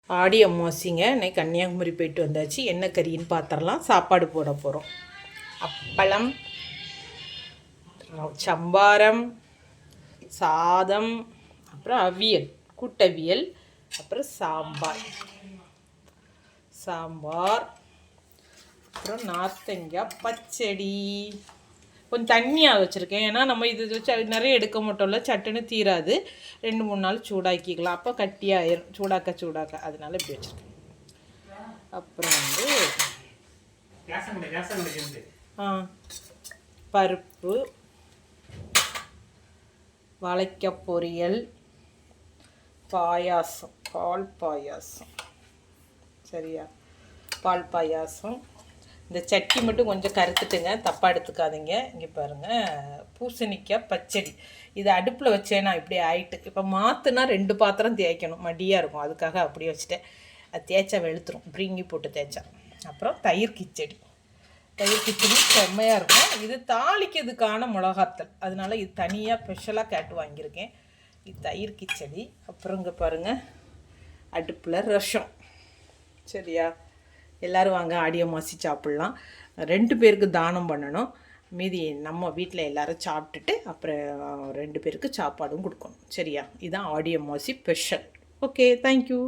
ஆடி அமாவாசைங்க. இன்னைக்கு கன்னியாகுமரி போயிட்டு வந்தாச்சு. என்ன கறின்னு பார்த்துடலாம். சாப்பாடு போட போகிறோம். அப்பளம், சம்பாரம், சாதம், அப்புறம் அவியல், கூட்டவியல், அப்புறம் சாம்பார், அப்புறம் நார்த்தங்காய் பச்சடி. கொஞ்சம் தண்ணியாக வச்சுருக்கேன். ஏன்னா நம்ம இது வச்சு நிறைய எடுக்க மாட்டோம்ல, சட்டுன்னு தீராது. 2-3 நாள் சூடாக்கிக்கலாம். அப்போ கட்டியாயிரும் சூடாக்க. அதனால இப்படி வச்சுருக்கேன். அப்புறம் பருப்பு, வாழைக்காய் பொரியல், பாயாசம், பால் பாயாசம். சரியா? பால் பாயாசம். இந்த சட்டி மட்டும் கொஞ்சம் கருத்துட்டுங்க, தப்பாக எடுத்துக்காதீங்க. இங்கே பாருங்கள், பூசணிக்காய் பச்சடி. இது அடுப்பில் வச்சேன் நான் இப்படி ஆயிட்டு. இப்போ மாற்றுனா 2 பாத்திரம் தேய்க்கணும், மடியாக இருக்கும். அதுக்காக அப்படியே வச்சுட்டேன். அது தேய்ச்சா வெளுத்துரும், பிரிங்கி போட்டு தேய்ச்சா. அப்புறம் தயிர் கிச்சடி செம்மையாக இருக்கும். இது தாளிக்கிறதுக்கான மிளகாத்தல், அதனால இது தனியாக ஸ்பெஷலாக கேட்டு வாங்கியிருக்கேன். இது தயிர் கிச்சடி. அப்புறம் இங்கே பாருங்கள், அடுப்பில் ரசம். சரியா? எல்லோரும் வாங்க, ஆடி அமாவாசை சாப்பிட்லாம். 2 பேருக்கு தானம் பண்ணணும். மீதி நம்ம வீட்டில் எல்லோரும் சாப்பிட்டுட்டு அப்புறம் 2 பேருக்கு சாப்பாடும் கொடுக்கணும். சரியா? இதுதான் Aadi Amavasai special. Okay, thank you.